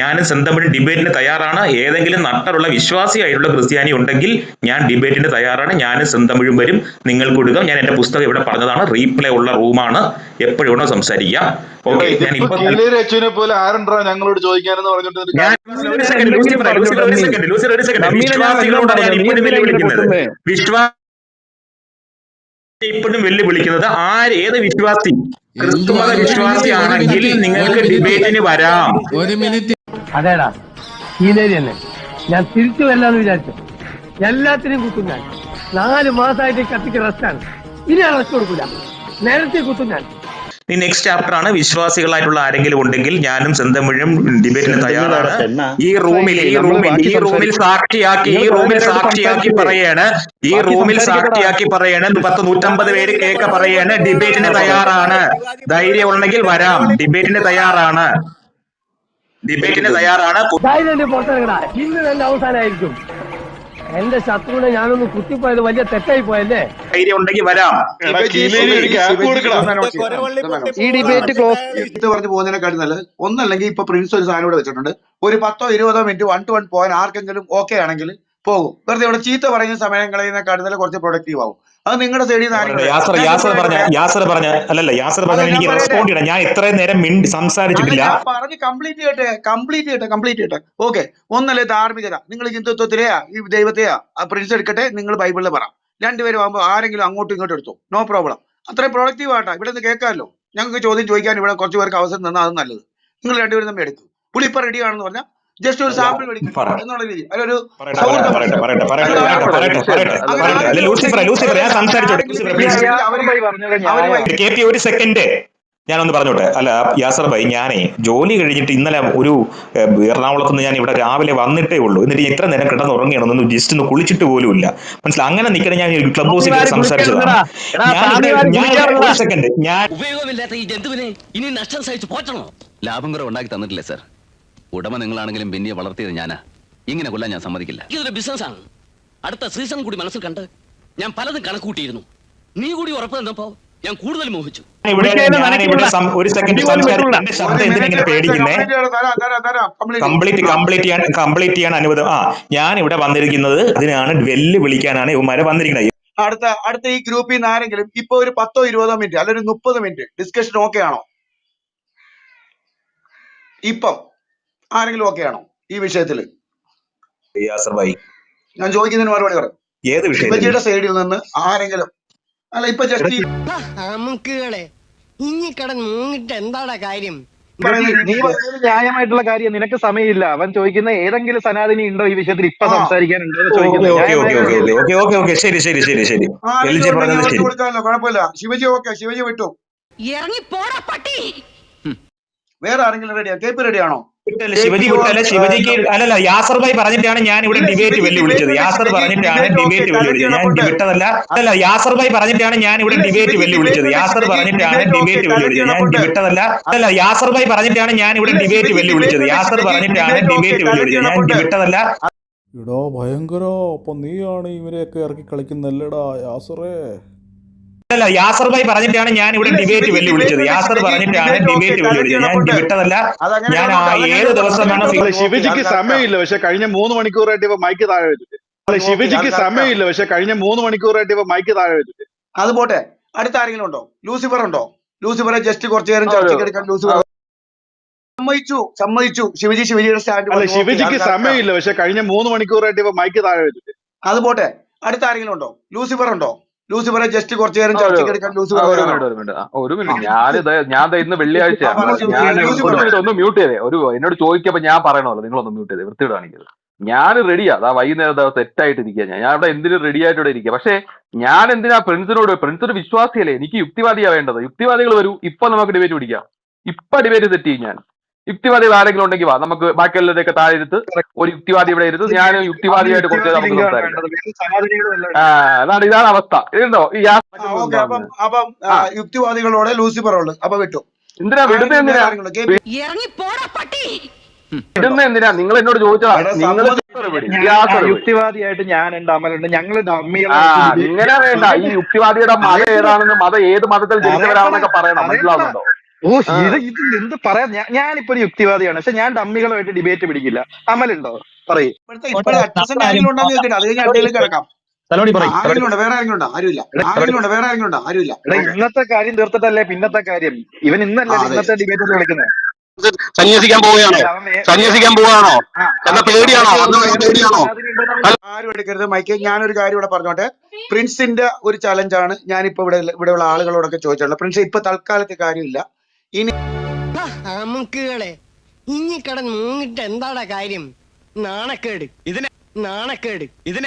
ഞാനും സെന്തമിഴും ഡിബേറ്റിന് തയ്യാറാണ്. ഏതെങ്കിലും നട്ടലുള്ള വിശ്വാസിയായിട്ടുള്ള ക്രിസ്ത്യാനി ഉണ്ടെങ്കിൽ ഞാൻ ഡിബേറ്റിന് തയ്യാറാണ്. ഞാനും സെന്തമിഴും വരും, നിങ്ങൾക്ക് കൊടുക്കാം. ഞാൻ എന്റെ പുസ്തകം ഇവിടെ പറഞ്ഞതാണ്, റീപ്ലേ ഉള്ള റൂമാണ്, എപ്പോഴും ഇവിടെ സംസാരിക്കാം. ഓക്കെ, ഞാൻ ഇപ്പൊ പോലെ ആരുണ്ടാ ഞങ്ങളോട് ചോദിക്കാനെന്ന് പറഞ്ഞിട്ട് വിശ്വാസികളോടാണ് ഞാൻ ഇപ്പോഴും വെല്ലുവിളിക്കുന്നത്. ഇപ്പോഴും വെല്ലുവിളിക്കുന്നത് ഏത് വിശ്വാസി ക്രിസ്തുമത വിശ്വാസിയാണെങ്കിൽ നിങ്ങൾക്ക് ഡിബേറ്റിന് വരാം. ഒരു മിനിറ്റ്. അതേടാ ഹീലേരി തന്നെ ഞാൻ തിരിച്ചു വരില്ലാന്ന് വിചാരിച്ചു. എല്ലാത്തിനും കുത്തും ഞാൻ. 4 മാസമായിട്ട് കത്തിക്ക് റെസ്റ്റാണ്. ഇനി റെസ്റ്റ് കൊടുക്കൂല, നേരത്തെ കുത്തും ഞാൻ. നെക്സ്റ്റ് ചാപ്റ്റർ ആണ്. വിശ്വാസികളായിട്ടുള്ള ആരെങ്കിലും ഉണ്ടെങ്കിൽ ഞാനും സെന്തമിഴും ഡിബേറ്റിന് തയ്യാറാണ്. ഈ റൂമിൽ സാക്ഷിയാക്കി പറയാണ് 150 പേര് കേൾക്ക പറയാണ് ഡിബേറ്റിന് തയ്യാറാണ്. ധൈര്യം ഉണ്ടെങ്കിൽ വരാം, ഡിബേറ്റിന് തയ്യാറാണ്. പുറത്തിറങ്ങടാ, ഇന്ന് തന്നെ അവസാനമായിരിക്കും. എന്റെ ശത്രുവിനെ ഞാനൊന്ന് കുത്തിപ്പോയത് വലിയ തെറ്റായി പോയല്ലേ. ധൈര്യം ഉണ്ടെങ്കിൽ വരാം. ഈ ഡിബേറ്റ് ക്ലോസ് പറഞ്ഞു പോകുന്നതിനെക്കാട്ടി നല്ലത് ഒന്നല്ലെങ്കിൽ ഇപ്പൊ പ്രിൻസ് ഒരു സാധനം ഇവിടെ വെച്ചിട്ടുണ്ട്, ഒരു 10-20 മിനിറ്റ് 1 to 1 പോകാൻ ആർക്കെങ്കിലും ഓക്കെ ആണെങ്കിൽ പോകും. വെറുതെ ഇവിടെ ചീത്ത പറയുന്ന സമയം കളയുന്നതിനെക്കാട്ടി നല്ല കുറച്ച് പ്രൊഡക്റ്റീവ് ആവും. അത് നിങ്ങളുടെ സൈഡിൽ നിന്ന് യാസർ പറഞ്ഞ എനിക്ക് റെസ്പോണ്ട് ചെയ്യണം. ഞാൻ ഇത്രയും നേരം സംസാരിച്ചിട്ടില്ല. പറഞ്ഞ് കംപ്ലീറ്റ് ചെയ്യട്ടെ. ഓക്കെ, ഒന്നല്ലേ ധാർമ്മികത. നിങ്ങൾ ഹിന്ദുത്വത്തിലെയാ ഈ ദൈവത്തെയാ പ്രിൻസ് എടുക്കട്ടെ, നിങ്ങൾ ബൈബിളിൽ പറ. രണ്ടുപേരും ആകുമ്പോൾ ആരെങ്കിലും അങ്ങോട്ടും ഇങ്ങോട്ടും എടുത്തു, നോ പ്രോബ്ലം. അത്രയും പ്രൊഡക്റ്റീവ് ആട്ടാ. ഇവിടെ നിന്ന് കേൾക്കാമല്ലോ. ഞങ്ങൾക്ക് ചോദ്യം ചോദിക്കാൻ ഇവിടെ കുറച്ച് പേർക്ക് അവസരം തന്നാൽ അത് നല്ലത്. നിങ്ങൾ രണ്ടുപേരും തമ്മിൽ എടുക്കും. പുള്ളി ഇപ്പൊ റെഡി ആണെന്ന് പറഞ്ഞാൽ ജസ്റ്റ് ഒരു സാമ്പിൾ മേടിക്കും എന്നുള്ള രീതി. അതിലൊരു ഒരു സെക്കൻഡ് ഞാനൊന്ന് പറഞ്ഞോട്ടെ. അല്ല യാസർ ഭായി, ഞാനേ ജോലി കഴിഞ്ഞിട്ട് ഇന്നലെ ഒരു എറണാകുളത്ത് നിന്ന് ഞാൻ ഇവിടെ രാവിലെ വന്നിട്ടേ ഉള്ളൂ. എന്നിട്ട് ഇത്ര നേരം കിടന്ന് ഉറങ്ങിയാണെന്ന് ജസ്റ്റ് ഒന്ന് കുളിച്ചിട്ട് പോലും ഇല്ല. മനസ്സിലായി? അങ്ങനെ നിൽക്കണേ ഞാൻ ക്ലബ് ഹൗസിൽ സംസാരിച്ചതാണ്. ഒരു സെക്കൻഡ്, ഞാൻ ഉപയോഗമില്ലാത്ത ഈ ജന്തുവിനെ ഇനി നഷ്ടം സഹിച്ച് പോറ്റണോ? ലാഭം കുറവ് ഉണ്ടാക്കി തന്നിട്ടില്ലേ സാർ? ഉടമ നിങ്ങളാണെങ്കിലും പിന്നെ വളർത്തിയത് ഞാനാ. ഇങ്ങനെ കൊല്ലാൻ ഞാൻ സമ്മതിക്കില്ല. ഇതൊരു ബിസിനസ്സാണ്. അടുത്ത സീസൺ കൂടി മനസ്സിൽ കണ്ട് ഞാൻ പലതും കണക്കൂട്ടിയിരുന്നു. നീ കൂടി ഉറപ്പ് തന്നപ്പോ ഞാൻ കൂടുതൽ മോഹിച്ചു. ഒരു സെക്കൻഡ് കംപ്ലീറ്റ് ചെയ്യാൻ അനുവദം. ഞാൻ ഇവിടെ വന്നിരിക്കുന്നത് അതിനാണ്, വെല്ലുവിളിക്കാനാണ് ഇവന്മാരെ വന്നിരിക്കുന്നത്. അടുത്ത ഈ ഗ്രൂപ്പിൽ നിന്ന് ആരെങ്കിലും ഇപ്പൊ ഒരു 10-20 മിനിറ്റ് അല്ല ഒരു 30 മിനിറ്റ് ഡിസ്കഷൻ ഓക്കെ ആണോ? ഇപ്പം ആരെങ്കിലും ഓക്കെ ആണോ ഈ വിഷയത്തില്? ഞാൻ ചോദിക്കുന്നതിന് മറുപടി പറയാം. ഏത് വിഷയത്തിന്റെ സൈഡിൽ നിന്ന് ആരെങ്കിലും അല്ല ഇപ്പൊ ജസ്റ്റ് എന്താടാ കാര്യം? നീ പറയുന്നത് ന്യായമായിട്ടുള്ള കാര്യം. നിനക്ക് സമയമില്ല. അവൻ ചോദിക്കുന്ന ഏതെങ്കിലും സനാതനി ഉണ്ടോ ഈ വിഷയത്തിൽ ഇപ്പൊ സംസാരിക്കാനുണ്ടോ ചോദിക്കുന്നത്. കുഴപ്പമില്ല. ശിവജി ഓക്കെ, ശിവജി വിട്ടു. വേറെ ആരെങ്കിലും റെഡിയാ? കേപ്പ് റെഡിയാണോ? ശിവജിക്ക് അല്ലല്ല, യാസർ ഭായി പറഞ്ഞിട്ടാണ് ഞാൻ ഇവിടെ ഡിബേറ്റ് വെല്ലുവിളിച്ചത്. യാസർ പറഞ്ഞിട്ടാണ് ഡിബേറ്റ് വെല്ലുവിളിച്ചത്, ഞാൻ വിട്ടതല്ല. അല്ല, യാസർ ഭായി പറഞ്ഞിട്ടാണ് ഞാൻ ഇവിടെ ഡിബേറ്റ് വെല്ലുവിളിച്ചത്. യാസർ പറഞ്ഞിട്ടാണ് ഡിബേറ്റ് വെല്ലുവിളിച്ചത്, ഞാൻ വിട്ടതല്ല. അല്ല, യാസർ ഭായി പറഞ്ഞിട്ടാണ് ഞാൻ ഇവിടെ ഡിബേറ്റ് വെല്ലുവിളിച്ചത്. യാസർ പറഞ്ഞിട്ടാണ് ഡിബേറ്റ് വെല്ലുവിളിച്ചത്, ഞാൻ വിട്ടതല്ല. എടാ ഭയങ്കര, അപ്പൊ നീയാണ് ഇവരെയൊക്കെ ഇറക്കി കളിക്കുന്നല്ലടാ യാസറേ. അല്ല, യാസർ ഭായി പറഞ്ഞിട്ടാണ് ഞാൻ ഇവിടെ ഡിബേറ്റ് വെല്ലുവിളിച്ചത്. യാസർ പറഞ്ഞിട്ടാണ് ഡിബേറ്റ് വെല്ലുവിളിച്ചത്, ഞാൻ വിട്ടതല്ല. ഞാൻ ഏത് ദിവസമാണ് ശിവജിക്ക് സമയമില്ല, പക്ഷെ കഴിഞ്ഞ 3 മണിക്കൂറായിട്ട് ഇവ മൈക്ക് താഴെ വെച്ചിട്ട്. ശിവജിക്ക് സമയമില്ല, പക്ഷെ കഴിഞ്ഞ 3 മണിക്കൂറായിട്ട് ഇവ മൈക്ക് താഴെ വെച്ചിട്ട്. അത് പോട്ടെ. അടുത്ത ആരെങ്കിലും ഉണ്ടോ? ലൂസിഫർ ഉണ്ടോ? ലൂസിഫറെ ജസ്റ്റ് കുറച്ചു നേരം ചർച്ചയ്ക്ക് എടുക്കാൻ ലൂസിഫർ സമ്മതിച്ചു. ശിവജിയുടെ സ്റ്റാൻഡ്. അല്ല, ശിവജിക്ക് സമയമില്ല, പക്ഷെ കഴിഞ്ഞ 3 മണിക്കൂറായിട്ട് ഇവ മൈക്ക് താഴെ വെച്ചിട്ട്. അത് പോട്ടെ. അടുത്ത ആരെങ്കിലും ഉണ്ടോ? ലൂസിഫർ ഉണ്ടോ? ലൂസിഫറെ ജസ്റ്റ് കുറച്ചു നേരം ചർച്ചയ്ക്ക് എടുക്കാൻ ലൂസിഫർ. ഒരു മിനിറ്റ്, ഞാൻ ഇന്ന് വെള്ളിയാഴ്ച ഒന്ന് മ്യൂട്ട് ചെയ്തേ. എന്നോട് ചോദിക്കപ്പോ ഞാൻ പറയണമല്ലോ, നിങ്ങളൊന്ന് മ്യൂട്ട് ചെയ്തേ. വൃത്തിയോട് കാണിക്കരുത്. ഞാൻ റെഡിയാ. വൈകുന്നേരം സെറ്റായിട്ടിരിക്കുക. ഞാൻ ഇവിടെ എന്തിനും റെഡി ആയിട്ട് ഇവിടെ ഇരിക്കുക. പക്ഷെ ഞാൻ എന്തിനാ പ്രിൻസ് ഒരു വിശ്വാസിയല്ലേ? എനിക്ക് യുക്തിവാദിയാ വേണ്ടത്. യുക്തിവാദികൾ വരൂ, ഇപ്പൊ നമുക്ക് ഡിബേറ്റ് പിടിക്കാം. ഇപ്പൊ ഡിബേറ്റ് സെറ്റ് ചെയ്യും ഞാൻ. യുക്തിവാദികൾ ആരെങ്കിലും ഉണ്ടെങ്കിൽ വാ, നമുക്ക് ബാക്കിയുള്ളവരൊക്കെ താഴെ ഇരുത്ത്. ഒരു യുക്തിവാദി ഇവിടെ ഇരുത്ത്. ഞാൻ യുക്തിവാദിയായിട്ട് കുറച്ച് നമുക്ക് സംസാരിക്കാം. ഇതാണ് അവസ്ഥ. ഇതുണ്ടോ ഈ അപ്പം യുക്തിവാദികളോടെ ലൂസിഫർ ഉള്ളു. അപ്പൊ വിട്ടു. എന്തിനാ വിടുന്ന? എന്തിനാ നിങ്ങൾ എന്നോട് ചോദിച്ചാ? യുക്തിവാദിയായിട്ട് ഞാനുണ്ട്, അമലുണ്ട്, ഞങ്ങൾ ഇങ്ങനെ വേണ്ട. ഈ യുക്തിവാദിയുടെ മതം ഏതാണെന്ന്, ഏത് മതത്തിൽ ജനിച്ചവരാണെന്നൊക്കെ പറയണം. മനസ്സിലാവുന്നുണ്ടോ? ഓ ഇത് എന്ത് പറയാ, ഞാനിപ്പോ ഒരു യുക്തിവാദിയാണ്, പക്ഷെ ഞാൻ ഡമ്മികളുമായിട്ട് ഡിബേറ്റ് പിടിക്കില്ല. അമലുണ്ടോ പറയൂ. ഇപ്പോഴത്തെ അറ്റ് പ്രസന്റ് ആരെങ്കിലും ഉണ്ടെന്ന് ചോദിക്കട്ടെ, അത് കഴിഞ്ഞ് അടുത്തേക്ക് കിടക്കാം. തലോടി പറയും. ആരെങ്കിലും ഉണ്ടോ? വേറെ ആരെങ്കിലും ഉണ്ടോ? ആരുമില്ല. ആരെങ്കിലും ഉണ്ടോ? വേറെ ആരെങ്കിലും ഉണ്ടോ? ആരുമില്ല. എടാ ഇന്നത്തെ കാര്യം തീർത്തിട്ടല്ലേ പിന്നത്തെ കാര്യം. ഇവൻ ഇന്നല്ലേ അതെ. ഇന്നത്തെ ഡിബേറ്റ് വിളിക്കുന്നത്. സന്യസിക്കാൻ പോവുകയാണോ? സന്യസിക്കാൻ പോവുകയാണോ? എന്ന പേടിയാണോ? പേടിയാണോ? ആരും എടുക്കരുത് മൈക്ക്. ഞാനൊരു കാര്യം ഇവിടെ പറഞ്ഞോട്ടെ. പ്രിൻസിന്റെ ഒരു ചലഞ്ചാണ് ഞാനിപ്പോ ഇവിടെയുള്ള ആളുകളോടൊക്കെ ചോദിച്ചിട്ടുള്ളത്. പ്രിൻസ് ഇപ്പൊ തൽക്കാലത്തെ കാര്യമില്ല. അമുക്കുകളെ ഇനി കടന്ന് മൂങ്ങിട്ട് എന്താടാ കാര്യം? നാണക്കേട്. നാണക്കേട്.